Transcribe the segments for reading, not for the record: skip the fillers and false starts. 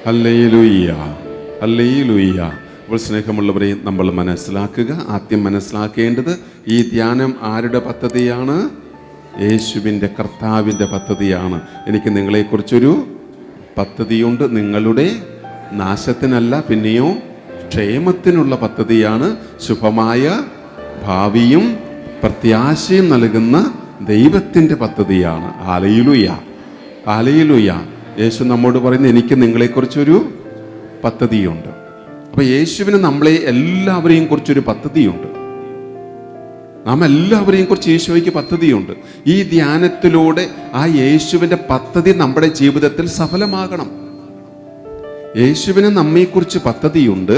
Hallelujah, hallelujah. അപ്പോൾ സ്നേഹമുള്ളവരെ, നമ്മൾ മനസ്സിലാക്കുക, ആദ്യം മനസ്സിലാക്കേണ്ടത് ഈ ധ്യാനം ആരുടെ പദ്ധതിയാണ്? യേശുവിൻ്റെ, കർത്താവിൻ്റെ പദ്ധതിയാണ്. എനിക്ക് നിങ്ങളെക്കുറിച്ചൊരു പദ്ധതിയുണ്ട്. നിങ്ങളുടെ നാശത്തിനല്ല, പിന്നെയോ ക്ഷേമത്തിനുള്ള പദ്ധതിയാണ്. ശുഭമായ ഭാവിയും പ്രത്യാശയും നൽകുന്ന ദൈവത്തിൻ്റെ പദ്ധതിയാണ്. Hallelujah, hallelujah. യേശു നമ്മോട് പറയുന്നത്, എനിക്ക് നിങ്ങളെക്കുറിച്ചൊരു പദ്ധതിയുണ്ട്. അപ്പോൾ യേശുവിന് നമ്മളെ എല്ലാവരെയും കുറിച്ചൊരു പദ്ധതിയുണ്ട്. നാം എല്ലാവരെയും കുറിച്ച് യേശുവിക്ക് പദ്ധതിയുണ്ട്. ഈ ധ്യാനത്തിലൂടെ ആ യേശുവിൻ്റെ പദ്ധതി നമ്മുടെ ജീവിതത്തിൽ സഫലമാകണം. യേശുവിന് നമ്മെക്കുറിച്ച് പദ്ധതിയുണ്ട്.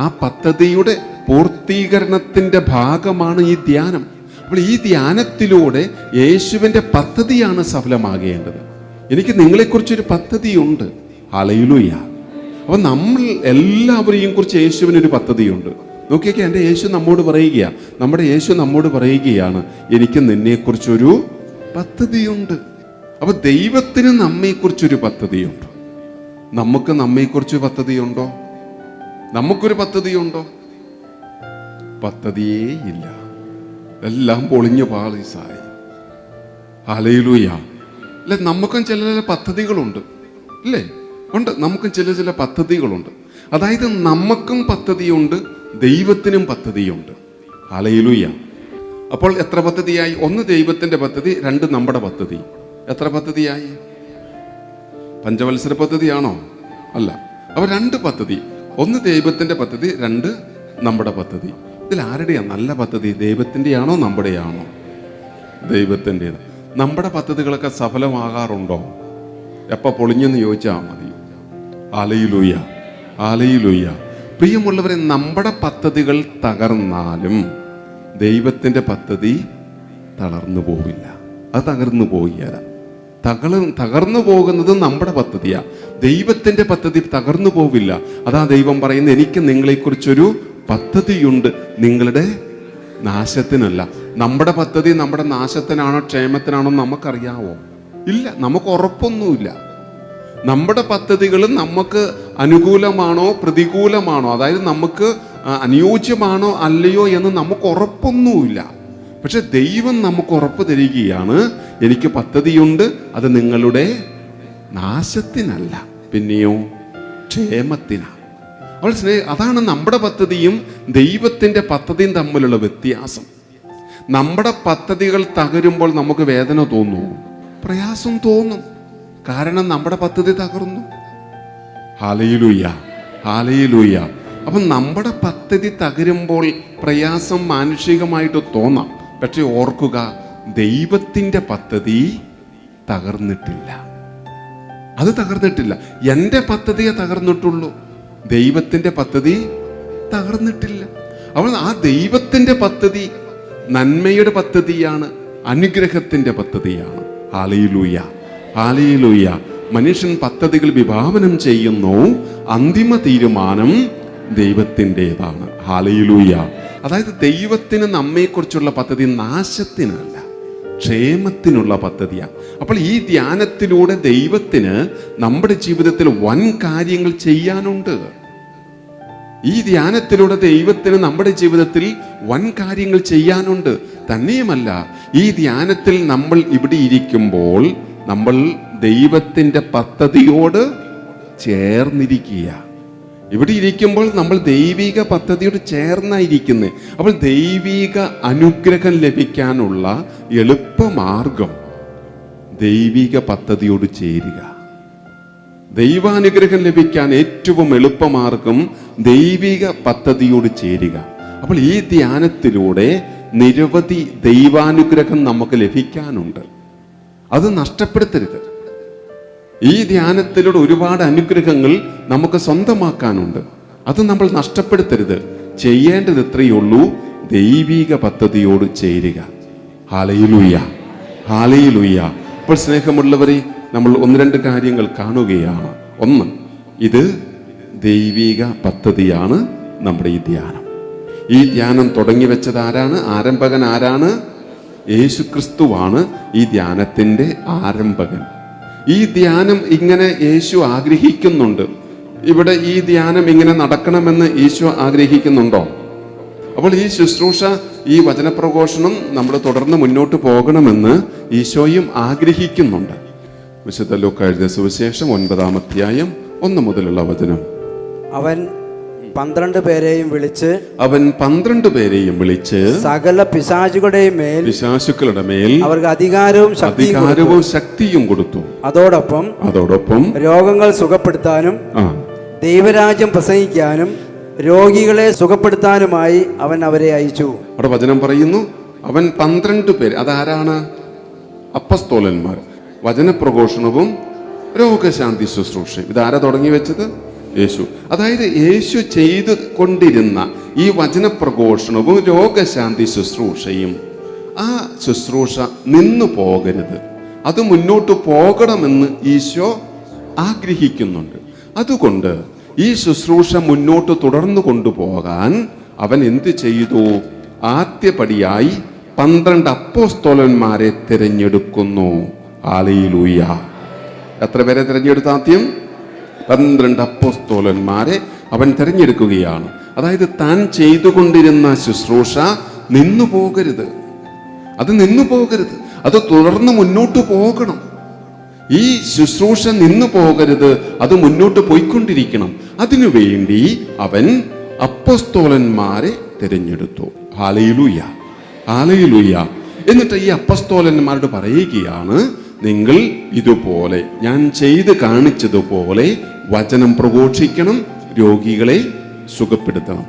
ആ പദ്ധതിയുടെ പൂർത്തീകരണത്തിൻ്റെ ഭാഗമാണ് ഈ ധ്യാനം. അപ്പോൾ ഈ ധ്യാനത്തിലൂടെ യേശുവിൻ്റെ പദ്ധതിയാണ് സഫലമാകേണ്ടത്. എനിക്ക് നിങ്ങളെക്കുറിച്ചൊരു പദ്ധതിയുണ്ട്. ഹല്ലേലൂയ. അപ്പോൾ നമ്മൾ എല്ലാവരെയും കുറിച്ച് യേശുവിനൊരു പദ്ധതിയുണ്ട്. നോക്കിയൊക്കെ, എൻ്റെ യേശു നമ്മോട് പറയുകയാണ്, നമ്മുടെ യേശു നമ്മോട് പറയുകയാണ്, എനിക്ക് നിന്നെക്കുറിച്ചൊരു പദ്ധതിയുണ്ട്. അപ്പോൾ ദൈവത്തിന് നമ്മെക്കുറിച്ചൊരു പദ്ധതിയുണ്ട്. നമുക്ക് നമ്മെക്കുറിച്ച് പദ്ധതിയുണ്ടോ? നമുക്കൊരു പദ്ധതിയുണ്ടോ? പദ്ധതിയേ ഇല്ല. എല്ലാം പൊളിഞ്ഞു പാളീസായി. ഹല്ലേലൂയ. അല്ലെ, നമുക്കും ചില പദ്ധതികളുണ്ട്, അല്ലേ? ഉണ്ട്, നമുക്കും ചില പദ്ധതികളുണ്ട്. അതായത് നമുക്കും പദ്ധതിയുണ്ട്, ദൈവത്തിനും പദ്ധതിയുണ്ട്. ഹല്ലേലൂയ. അപ്പോൾ എത്ര പദ്ധതിയായി? ഒന്ന് ദൈവത്തിൻ്റെ പദ്ധതി, രണ്ട് നമ്മുടെ പദ്ധതി. എത്ര പദ്ധതിയായി? പഞ്ചവത്സര പദ്ധതിയാണോ? അല്ല. അപ്പോൾ രണ്ട് പദ്ധതി. ഒന്ന് ദൈവത്തിൻ്റെ പദ്ധതി, രണ്ട് നമ്മുടെ പദ്ധതി. ഇതിൽ ആരുടെയാണ് നല്ല പദ്ധതി? ദൈവത്തിൻ്റെയാണോ നമ്മുടെയാണോ? ദൈവത്തിൻ്റെത്. നമ്മുടെ പദ്ധതികളൊക്കെ സഫലമാകാറുണ്ടോ? എപ്പോൾ പൊളിഞ്ഞെന്ന് ചോദിച്ചാൽ മതി. Hallelujah, hallelujah. പ്രിയമുള്ളവരെ, നമ്മുടെ പദ്ധതികൾ തകർന്നാലും ദൈവത്തിൻ്റെ പദ്ധതി തളർന്നു പോവില്ല. അത് തകർന്നു പോവുകയല്ല. തകർന്നു പോകുന്നത് നമ്മുടെ പദ്ധതിയാണ്. ദൈവത്തിൻ്റെ പദ്ധതി തകർന്നു പോവില്ല. അതാ ദൈവം പറയുന്നത്, എനിക്ക് നിങ്ങളെക്കുറിച്ചൊരു പദ്ധതിയുണ്ട്, നിങ്ങളുടെ നാശത്തിനല്ല. നമ്മുടെ പദ്ധതി നമ്മുടെ നാശത്തിനാണോ ക്ഷേമത്തിനാണോ നമുക്കറിയാവോ? ഇല്ല, നമുക്ക് ഉറപ്പൊന്നുമില്ല. നമ്മുടെ പദ്ധതികൾ നമുക്ക് അനുകൂലമാണോ പ്രതികൂലമാണോ, അതായത് നമുക്ക് അനുയോജ്യമാണോ അല്ലയോ എന്ന് നമുക്ക് ഉറപ്പൊന്നുമില്ല. പക്ഷെ ദൈവം നമുക്ക് ഉറപ്പ് തരികയാണ്, എനിക്ക് പദ്ധതിയുണ്ട്, അത് നിങ്ങളുടെ നാശത്തിനല്ല, പിന്നെയോ ക്ഷേമത്തിനാണ്. അവൾ അതാണ് നമ്മുടെ പദ്ധതിയും ദൈവത്തിൻ്റെ പദ്ധതിയും തമ്മിലുള്ള വ്യത്യാസം. നമ്മുടെ പദ്ധതികൾ തകരുമ്പോൾ നമുക്ക് വേദന തോന്നുന്നു, പ്രയാസം തോന്നും. കാരണം നമ്മുടെ പദ്ധതി തകർന്നു. Hallelujah, hallelujah. അപ്പം നമ്മുടെ പദ്ധതി തകരുമ്പോൾ പ്രയാസം മാനുഷികമായിട്ട് തോന്നാം. പക്ഷെ ഓർക്കുക, ദൈവത്തിൻ്റെ പദ്ധതി തകർന്നിട്ടില്ല. അത് തകർന്നിട്ടില്ല. എൻ്റെ പദ്ധതിയെ തകർന്നിട്ടുള്ളൂ, ദൈവത്തിൻ്റെ പദ്ധതി തകർന്നിട്ടില്ല. അപ്പോൾ ആ ദൈവത്തിൻ്റെ പദ്ധതി നന്മയുടെ പദ്ധതിയാണ്, അനുഗ്രഹത്തിൻ്റെ പദ്ധതിയാണ്. Hallelujah, hallelujah. മനുഷ്യൻ പദ്ധതികൾ വിഭാവനം ചെയ്യുന്നു, അന്തിമ തീരുമാനം ദൈവത്തിൻ്റെതാണ്. ഹല്ലേലൂയ. അതായത് ദൈവത്തിന് നമ്മെക്കുറിച്ചുള്ള പദ്ധതി നാശത്തിനല്ല, ക്ഷേമത്തിനുള്ള പദ്ധതിയാണ്. അപ്പോൾ ഈ ധ്യാനത്തിലൂടെ ദൈവത്തിന് നമ്മുടെ ജീവിതത്തിൽ വൻ കാര്യങ്ങൾ ചെയ്യാനുണ്ട്. ഈ ധ്യാനത്തിലൂടെ ദൈവത്തിന് നമ്മുടെ ജീവിതത്തിൽ വൻ കാര്യങ്ങൾ ചെയ്യാനുണ്ട്. തന്നെയുമല്ല, ഈ ധ്യാനത്തിൽ നമ്മൾ ഇവിടെ ഇരിക്കുമ്പോൾ നമ്മൾ ദൈവത്തിൻ്റെ പദ്ധതിയോട് ചേർന്നിരിക്കുക. ഇവിടെ ഇരിക്കുമ്പോൾ നമ്മൾ ദൈവിക പദ്ധതിയോട് ചേർന്നായിരിക്കുന്നത്. അപ്പോൾ ദൈവിക അനുഗ്രഹം ലഭിക്കാനുള്ള എളുപ്പമാർഗം ദൈവിക പദ്ധതിയോട് ചേരുക. ദൈവാനുഗ്രഹം ലഭിക്കാൻ ഏറ്റവും എളുപ്പമാർഗം ദൈവിക പദ്ധതിയോട് ചേരുക. അപ്പോൾ ഈ ധ്യാനത്തിലൂടെ നിരവധി ദൈവാനുഗ്രഹം നമുക്ക് ലഭിക്കാനുണ്ട്. അത് നഷ്ടപ്പെടുത്തരുത്. ഈ ധ്യാനത്തിലൂടെ ഒരുപാട് അനുഗ്രഹങ്ങൾ നമുക്ക് സ്വന്തമാക്കാനുണ്ട്. അത് നമ്മൾ നഷ്ടപ്പെടുത്തരുത്. ചെയ്യേണ്ടത് ഇത്രയേ ഉള്ളൂ, ദൈവിക പദ്ധതിയോട് ചേരുക. Hallelujah, hallelujah. അപ്പോൾ സ്നേഹമുള്ളവരെ, നമ്മൾ ഒന്ന് രണ്ട് കാര്യങ്ങൾ കാണുകയാണ്. ഒന്ന്, ഇത് ദൈവിക പദ്ധതിയാണ് നമ്മുടെ ഈ ധ്യാനം. ഈ ധ്യാനം തുടങ്ങി വെച്ചത് ആരാണ്? ആരംഭകൻ ആരാണ്? യേശുക്രിസ്തുവാണ് ഈ ധ്യാനത്തിൻ്റെ ആരംഭകൻ. ഈ ധ്യാനം ഇങ്ങനെ യേശു ആഗ്രഹിക്കുന്നുണ്ട്. ഇവിടെ ഈ ധ്യാനം ഇങ്ങനെ നടക്കണമെന്ന് ഈശോ ആഗ്രഹിക്കുന്നുണ്ടോ? അപ്പോൾ ഈ ശുശ്രൂഷ, ഈ വചനപ്രഘോഷണം നമ്മൾ തുടർന്ന് മുന്നോട്ട് പോകണമെന്ന് ഈശോയും ആഗ്രഹിക്കുന്നുണ്ട്. വിശുദ്ധ ലൂക്കാ എഴുതിയ സുവിശേഷം 9-ാം അധ്യായം 1 മുതലുള്ള വചനം. അവൻ 12 പേരെയും വിളിച്ച് സകല പിശാചുകളുടെയും മേൽ അവർക്ക് അധികാരവും ശക്തിയും കൊടുത്തു. അതോടൊപ്പം രോഗങ്ങൾ സുഖപ്പെടുത്താനും ദൈവരാജ്യം പ്രസംഗിക്കാനും രോഗികളെ സുഖപ്പെടുത്താനുമായി അവൻ അവരെ അയച്ചു. അവിടെ വചനം പറയുന്നു, അവൻ 12 പേര്. അതാരാണ്? അപ്പസ്തോലന്മാർ. വചനപ്രഘോഷണവും രോഗശാന്തി ശുശ്രൂഷയും ഇതാരാ തുടങ്ങി വെച്ചത്? യേശു. അതായത് യേശു ചെയ്തു കൊണ്ടിരുന്ന ഈ വചനപ്രഘോഷണവും രോഗശാന്തി ശുശ്രൂഷയും, ആ ശുശ്രൂഷ നിന്നു പോകരുത്, അത് മുന്നോട്ട് പോകണമെന്ന് ഈശോ ആഗ്രഹിക്കുന്നുണ്ട്. അതുകൊണ്ട് ഈ ശുശ്രൂഷ മുന്നോട്ട് തുടർന്നു കൊണ്ടുപോകാൻ അവൻ എന്ത് ചെയ്തു? ആദ്യപടിയായി 12 അപ്പോസ്തലന്മാരെ തിരഞ്ഞെടുക്കുന്നു. ഹല്ലേലൂയ. എത്ര പേരെ തിരഞ്ഞെടുത്ത? ആദ്യം 12 അപ്പോസ്തലന്മാരെ അവൻ തിരഞ്ഞെടുക്കുകയാണ്. അതായത് താൻ ചെയ്തുകൊണ്ടിരുന്ന ശുശ്രൂഷ നിന്നു പോകരുത്, അത് നിന്നു പോകരുത്, അത് തുടർന്ന് മുന്നോട്ട് പോകണം. ഈ ശുശ്രൂഷ നിന്നു പോകരുത്, അത് മുന്നോട്ട് പോയിക്കൊണ്ടിരിക്കണം. അതിനുവേണ്ടി അവൻ അപ്പോസ്തലന്മാരെ തിരഞ്ഞെടുത്തു. Hallelujah, hallelujah. എന്നിട്ട് ഈ അപ്പോസ്തലന്മാരോട് പറയുകയാണ്, നിങ്ങൾ ഇതുപോലെ ഞാൻ ചെയ്ത് കാണിച്ചതുപോലെ വചനം പ്രഘോഷിക്കണം, രോഗികളെ സുഖപ്പെടുത്തണം.